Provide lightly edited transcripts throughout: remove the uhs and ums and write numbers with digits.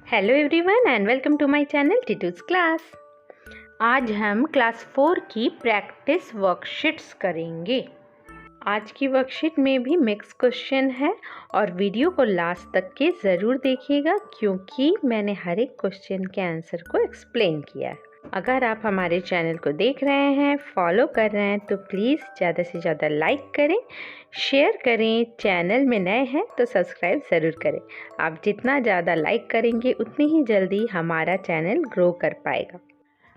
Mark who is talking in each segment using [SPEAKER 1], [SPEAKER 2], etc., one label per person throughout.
[SPEAKER 1] Hello everyone and welcome to my channel टीटूज class. आज हम क्लास 4 की प्रैक्टिस वर्कशीट्स करेंगे। आज की वर्कशीट में भी मिक्स क्वेश्चन है और वीडियो को लास्ट तक के ज़रूर देखिएगा क्योंकि मैंने हर एक क्वेश्चन के आंसर को एक्सप्लेन किया है। अगर आप हमारे चैनल को देख रहे हैं, फॉलो कर रहे हैं तो प्लीज़ ज़्यादा से ज़्यादा लाइक करें, शेयर करें। चैनल में नए हैं तो सब्सक्राइब ज़रूर करें। आप जितना ज़्यादा लाइक करेंगे उतनी ही जल्दी हमारा चैनल ग्रो कर पाएगा।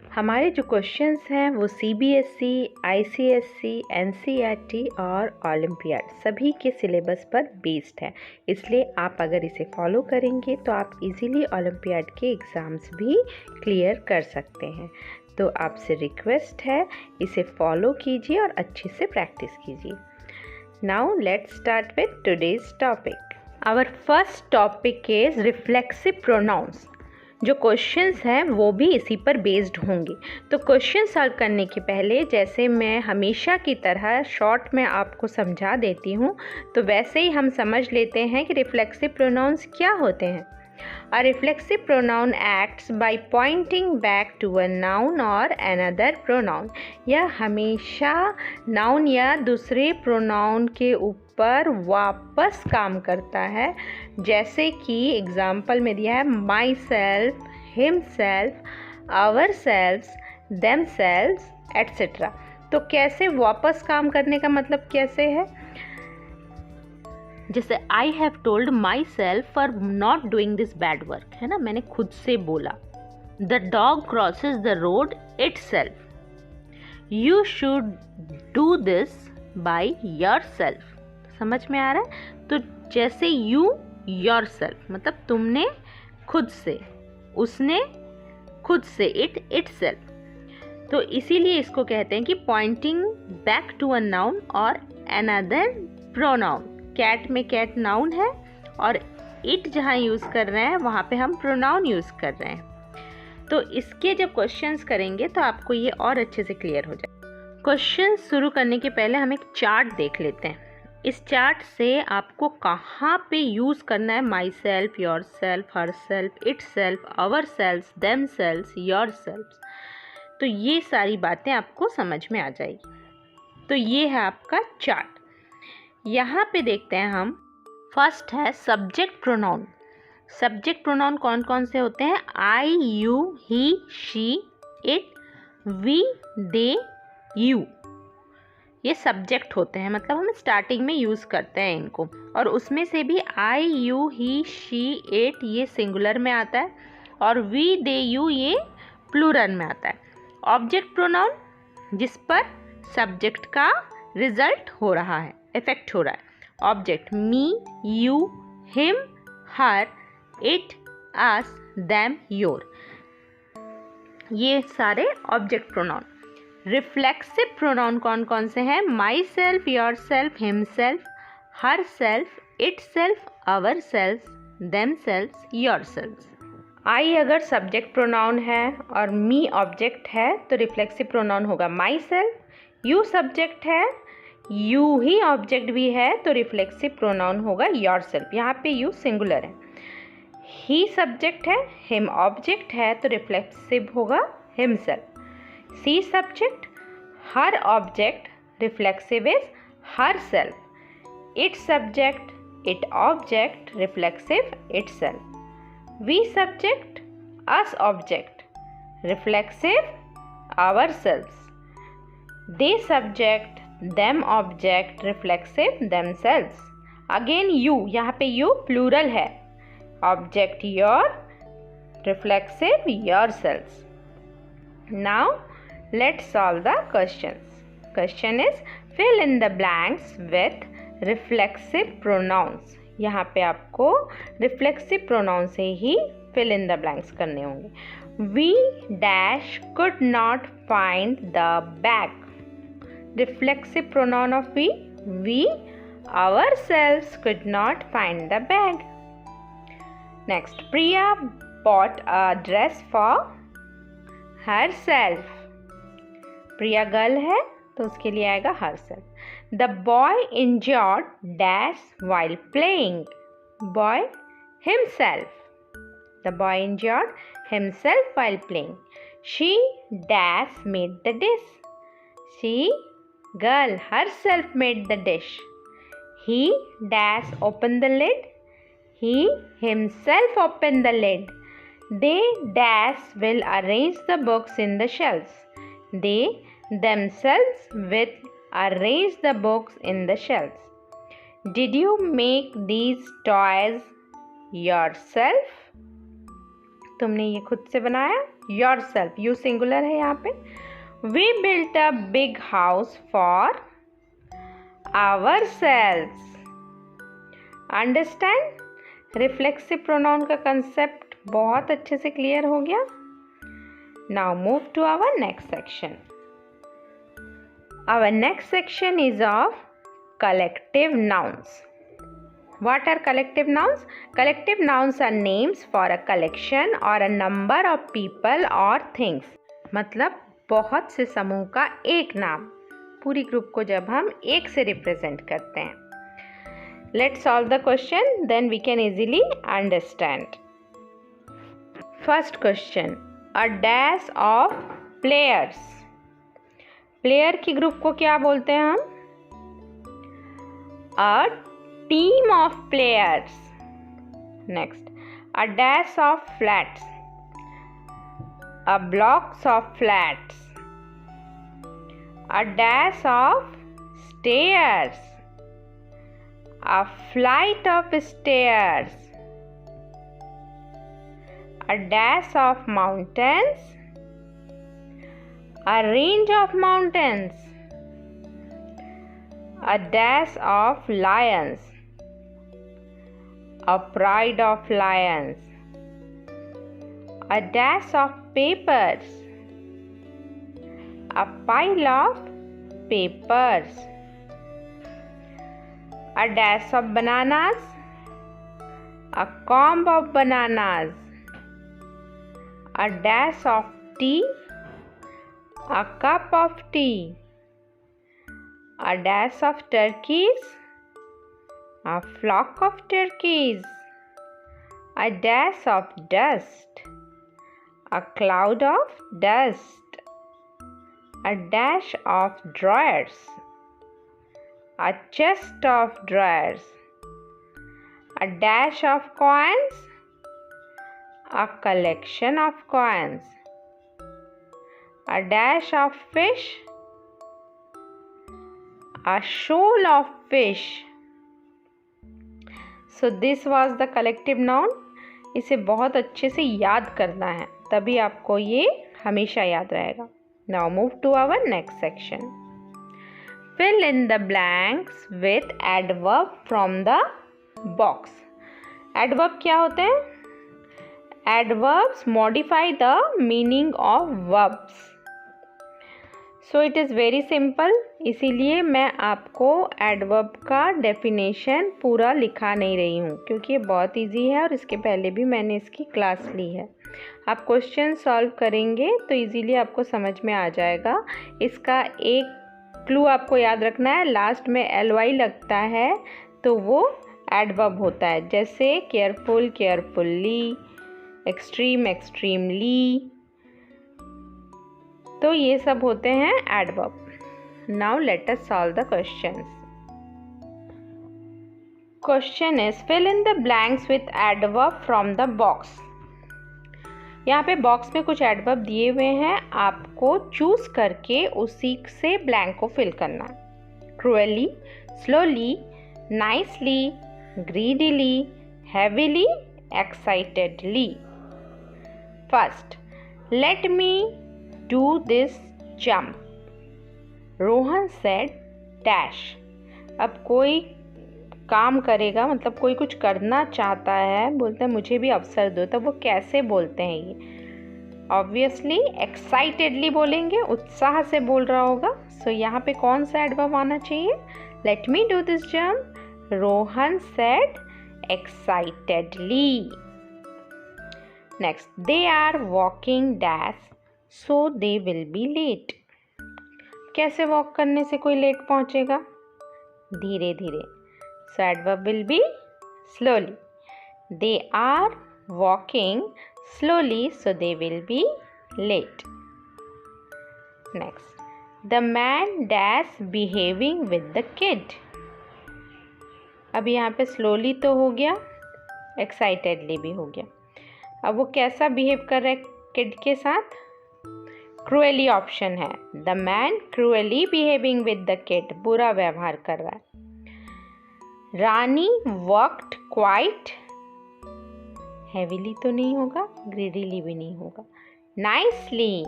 [SPEAKER 1] हमारे जो क्वेश्चंस हैं वो सीबीएसई, आईसीएसई, एनसीईआरटी और ओलंपियाड सभी के सिलेबस पर बेस्ड है। इसलिए आप अगर इसे फॉलो करेंगे तो आप इजीली ओलंपियाड के एग्ज़ाम्स भी क्लियर कर सकते हैं। तो आपसे रिक्वेस्ट है, इसे फॉलो कीजिए और अच्छे से प्रैक्टिस कीजिए। Now let's start with today's topic. Our first topic is reflexive pronouns. जो क्वेश्चंस हैं वो भी इसी पर बेस्ड होंगे। तो क्वेश्चन सॉल्व करने के पहले जैसे मैं हमेशा की तरह शॉर्ट में आपको समझा देती हूँ, तो वैसे ही हम समझ लेते हैं कि रिफ्लेक्सिव प्रोनाउंस क्या होते हैं। A reflexive pronoun acts by pointing back to a noun or another pronoun. यह हमेशा नाउन या दूसरे प्रोनाउन के ऊपर वापस काम करता है। जैसे कि एग्जाम्पल में दिया है myself, himself, ourselves, themselves etcetera. तो कैसे वापस काम करने का मतलब कैसे है? जैसे I have told my self for not doing this bad work, है ना, मैंने खुद से बोला। The dog crosses the road it self, you should do this by your self. समझ में आ रहा है? तो जैसे यू योर सेल्फ मतलब तुमने खुद से, उसने खुद से, इट सेल्फ। तो इसीलिए इसको कहते हैं कि pointing back to a noun और अनदर प्रोनाउन। कैट में कैट नाउन है और इट जहाँ यूज़ कर रहे हैं वहाँ पे हम प्रोनाउन यूज़ कर रहे हैं। तो इसके जब क्वेश्चंस करेंगे तो आपको ये और अच्छे से क्लियर हो जाए। क्वेश्चन शुरू करने के पहले हम एक चार्ट देख लेते हैं। इस चार्ट से आपको कहाँ पे यूज़ करना है myself, yourself, herself, itself, ourself, themself, yourself, तो ये सारी बातें आपको समझ में आ जाएगी। तो ये है आपका चार्ट। यहाँ पे देखते हैं हम, फर्स्ट है सब्जेक्ट प्रोनाउन। सब्जेक्ट प्रोनाउन कौन कौन से होते हैं? I, you, he, she, it, we, they, you. ये सब्जेक्ट होते हैं, मतलब हम स्टार्टिंग में यूज़ करते हैं इनको। और उसमें से भी आई, यू, ही, शी, इट ये सिंगुलर में आता है और वी, दे, यू ये प्लूरल में आता है। ऑब्जेक्ट प्रोनाउन जिस पर सब्जेक्ट का रिजल्ट हो रहा है, इफेक्ट हो रहा है। Object me, you, him, her, it, us, them, your, ये सारे ऑब्जेक्ट प्रोनाउन। रिफ्लेक्सिव प्रोनाउन कौन कौन से हैं? Myself, yourself, himself, herself, itself, ourself, themself, yourself. I अगर सब्जेक्ट प्रोनाउन है और मी object है तो रिफ्लेक्सिव प्रोनाउन होगा माई सेल्फ। यू सब्जेक्ट है, यू ही ऑब्जेक्ट भी है तो रिफ्लेक्सिव प्रोनाउन होगा योर सेल्फ। यहाँ पे यू सिंगुलर है। ही सब्जेक्ट है, हिम ऑब्जेक्ट है तो रिफ्लेक्सिव होगा himself. She subject, her object, reflexive is herself. It subject, it object, reflexive itself. We subject, us object, reflexive ourself. They subject, them object, reflexive themselves। Again you, यहाँ पे you plural है, object your, reflexive yourselves। Now let's solve the questions. Question is fill in the blanks with reflexive pronouns. यहाँ पे आपको reflexive pronoun से ही fill in the blanks करने होंगे। We dash could not find the bag. Reflexive pronoun of we ourselves could not find the bag. Next, Priya bought a dress for herself. Priya girl है तो उसके लिए आएगा herself. The boy enjoyed dash while playing. Boy himself. The boy injured himself while playing. She dash made the dish. She girl herself made the dish. He dash opened the lid. He himself opened the lid. They dash will arrange the books in the shelves. They themselves will arrange the books in the shelves. Did you make these toys yourself? तुमने ये खुद से बनाया? Yourself, you singular है यहाँ पे. We built a big house for ourselves. Understand? Reflexive pronoun का concept बहुत अच्छे से clear हो गया. Now move to our next section. Our next section is of collective nouns. What are collective nouns? Collective nouns are names for a collection or a number of people or things. मतलब बहुत से समूह का एक नाम, पूरी group को जब हम एक से रिप्रेजेंट करते हैं. Let's solve the question, then we can easily understand. First question. A dash of players. Player की ग्रुप को क्या बोलते हैं हम? A team of players. Next, a dash of flats. A blocks of flats. A dash of stairs. A flight of stairs. A dash of mountains. A range of mountains. A dash of lions. A pride of lions. A dash of papers. A pile of papers. A dash of bananas. A comb of bananas. A dash of tea. A cup of tea. A dash of turkeys. A flock of turkeys. A dash of dust. A cloud of dust. A dash of drawers. A chest of drawers. A dash of coins. A collection of coins. A dash of fish. A shoal of fish. So this was the collective noun. इसे बहुत अच्छे से याद करना है, तभी आपको ये हमेशा याद रहेगा. Now move to our next section. Fill in the blanks with adverb from the box. Adverb क्या होते हैं? Adverbs modify the meaning of verbs. So it is very simple. इसीलिए मैं आपको एडवर्ब का डेफिनेशन पूरा लिखा नहीं रही हूँ, क्योंकि ये बहुत इजी है और इसके पहले भी मैंने इसकी क्लास ली है. आप क्वेश्चन सॉल्व करेंगे तो इजीली आपको समझ में आ जाएगा. इसका एक क्लू आपको याद रखना है, लास्ट में ly लगता है तो वो एडवर्ब होता है. जैसे केयरफुल केयरफुल्ली, एक्सट्रीम एक्सट्रीमली, तो ये सब होते हैं adverb. Now let us solve the questions. Question is fill in the blanks with adverb from the box. यहाँ पे बॉक्स में कुछ एडवर्ब दिए हुए हैं, आपको चूज करके उसी से ब्लैंक को फिल करना है. Cruelly, slowly, nicely, greedily, heavily, excitedly. First, let me do this jump. Rohan said dash. अब कोई काम करेगा, मतलब कोई कुछ करना चाहता है, बोलता है मुझे भी अवसर दो, तब वो कैसे बोलते हैं? ये ऑब्वियसली एक्साइटेडली बोलेंगे, उत्साह से बोल रहा होगा. सो यहाँ पे कौन सा एडवर्ब आना चाहिए? Let me do this jump. Rohan said excitedly. Next, they are walking dash so they will be late. कैसे वॉक करने से कोई लेट पहुंचेगा? धीरे धीरे. So adverb will be slowly. They are walking slowly so they will be late. Next, the man dash behaving with the kid. अब यहाँ पे slowly तो हो गया, excitedly भी हो गया. अब वो कैसा बिहेव कर रहा है किड के साथ? क्रूअली ऑप्शन है. The man cruelly behaving with the kid, बुरा व्यवहार कर रहा है. रानी वर्कड क्वाइट, हेवीली तो नहीं होगा, ग्रीडीली भी नहीं होगा. नाइसली,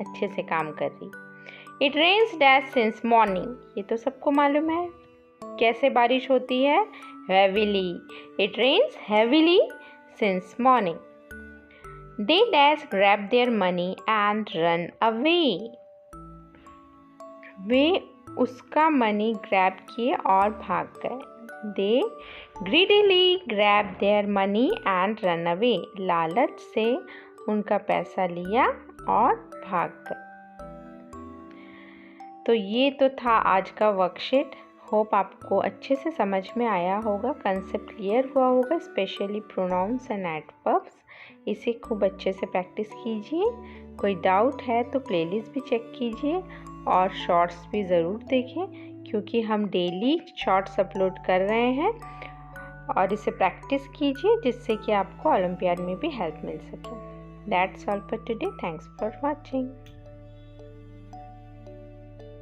[SPEAKER 1] अच्छे से काम कर रही. It rains dash since morning, ये तो सबको मालूम है. कैसे बारिश होती है? Heavily. It rains heavily since morning. They dash grab their money and run away. वे उसका मनी ग्रैब किए और भाग गए. They greedily grab their money and run away. लालच से उनका पैसा लिया और भाग गए. तो ये तो था आज का वर्कशीट. होप आपको अच्छे से समझ में आया होगा, कंसेप्ट क्लियर हुआ होगा, स्पेशली प्रोनाउंस एंड एडवर्ब्स. इसे खूब अच्छे से प्रैक्टिस कीजिए. कोई डाउट है तो प्लेलिस्ट भी चेक कीजिए और शॉर्ट्स भी ज़रूर देखें, क्योंकि हम डेली शॉर्ट्स अपलोड कर रहे हैं. और इसे प्रैक्टिस कीजिए जिससे कि आपको ओलंपियाड में भी हेल्प मिल सके. That's all for today. Thanks for watching.